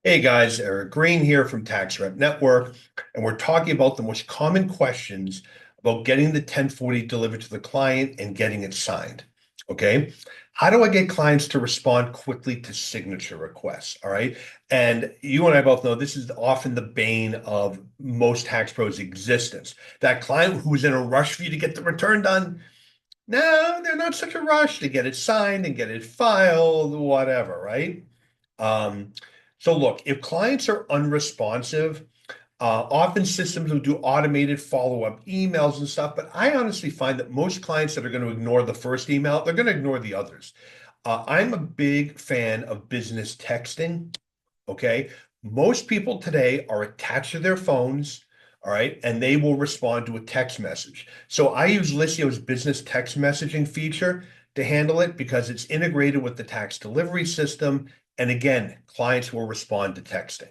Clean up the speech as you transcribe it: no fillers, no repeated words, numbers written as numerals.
Hey guys, Eric Green here from Tax Rep Network, and we're talking about the most common questions about getting the 1040 delivered to the client and getting it signed. Okay. How do I get clients to respond quickly to signature requests? All right. And you and I both know this is often the bane of most tax pros' existence. That client who's in a rush for you to get the return done. No, they're not such a rush to get it signed and get it filed, whatever, right? Um, so look, if clients are unresponsive, often systems will do automated follow-up emails and stuff, but I honestly find that most clients that are going to ignore the first email, they're going to ignore the others. I'm a big fan of business texting. Okay. Most people today are attached to their phones, all right, and they will respond to a text message. So I use Liscio's business text messaging feature to handle it because it's integrated with the tax delivery system. And again, clients will respond to texting.